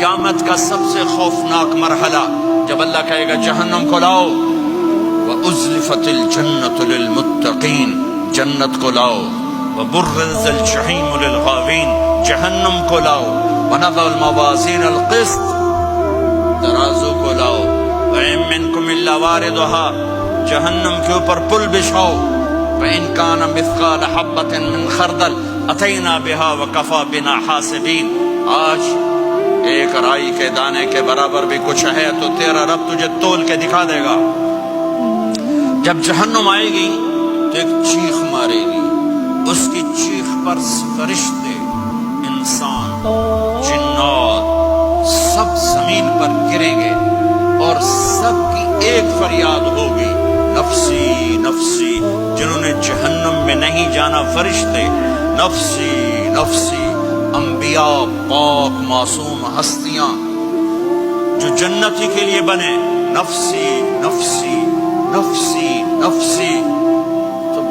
قیامت کا سب سے خوفناک مرحلہ جب اللہ کہے گا جہنم کو لاؤ، وَأُزْلِفَتِ الْجَنَّةُ لِلْمُتَّقِينَ، جنت کو لاؤ، وَبُرِّزَ الْجَحِيمُ لِلْغَاوِينَ، جہنم کو لاؤ، وَنَضَعُ الْمَوَازِينَ الْقِسْطَ، ترازو کو لاؤ، وَإِن مِّنكُمْ إِلَّا وَارِدُهَا، جہنم کے اوپر پل بچھاؤ، وَإِن كَانَ مِثْقَالَ حَبَّةٍ مِّنْ خَرْدَلٍ أَتَيْنَا بِهَا وَكَفَى بِنَا حَاسِبِينَ۔ آج ایک رائی کے دانے کے برابر بھی کچھ ہے تو تیرا رب تجھے تول کے دکھا دے گا۔ جب جہنم آئے گی تو ایک چیخ مارے گی، اس کی چیخ پر فرشتے، انسان، جنات سب زمین پر گریں گے اور سب کی ایک فریاد ہوگی، نفسی نفسی۔ جنہوں نے جہنم میں نہیں جانا فرشتے، نفسی نفسی۔ انبیاء، پاک معصوم ہستیاں جو جنتی کے لیے بنے، نفسی نفسی نفسی نفسی۔ تو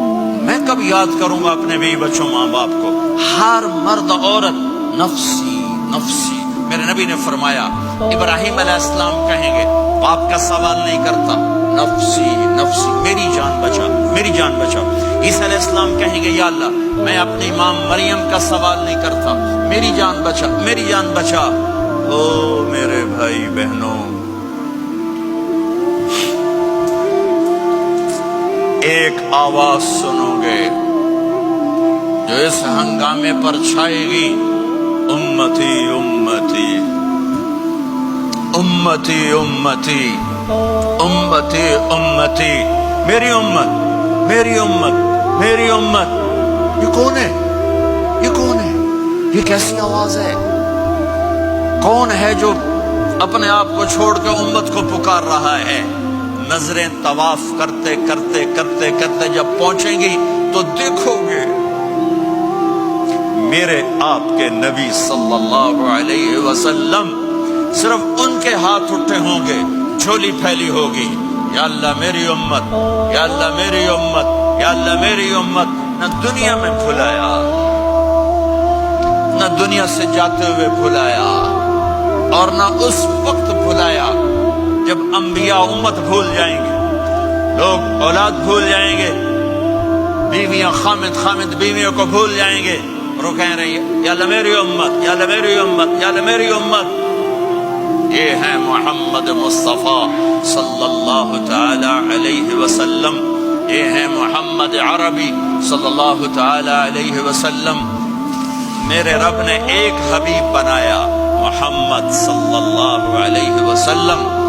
میں کب یاد کروں گا اپنے بیوی بچوں ماں باپ کو؟ ہر مرد عورت نفسی نفسی۔ میرے نبی نے فرمایا ابراہیم علیہ السلام کہیں گے باپ کا سوال نہیں کرتا، نفسی نفسی، میری جان بچا میری جان بچا۔ عیسیٰ علیہ السلام کہیں گے یا اللہ میں اپنی ماں مریم کا سوال نہیں کرتا، میری جان بچا میری جان بچا۔ او میرے بھائی بہنوں، ایک آواز سنو گے جو اس ہنگامے پر چھائے گی، امتی امتی امتی امتی امتی امتی، میری امت میری امت میری امت۔ یہ کون ہے؟ یہ کون ہے؟ یہ کیسی آواز ہے؟ کون ہے جو اپنے آپ کو چھوڑ کے امت کو پکار رہا ہے؟ نظریں طواف کرتے کرتے کرتے کرتے جب پہنچیں گی تو دیکھو گے میرے آپ کے نبی صلی اللہ علیہ وسلم، صرف ان کے ہاتھ اٹھے ہوں گے، جھولی پھیلی ہوگی، یا اللہ میری امت یا اللہ میری امت یا اللہ میری امت۔ نہ دنیا میں بھلایا، نہ دنیا سے جاتے ہوئے بھلایا، اور نہ اس وقت بھلایا جب انبیاء امت بھول جائیں گے، لوگ اولاد بھول جائیں گے، بیویاں خامد خامد بیویوں کو بھول جائیں گے، اور وہ کہہ رہی ہے یا اللہ میری امت یا اللہ میری امت یا اللہ میری امت۔ یہ ہے محمد مصطفیٰ صلی اللہ تعالی علیہ وسلم، یہ ہے محمد عربی صلی اللہ تعالی علیہ وسلم۔ میرے رب نے ایک حبیب بنایا، محمد صلی اللہ علیہ وسلم۔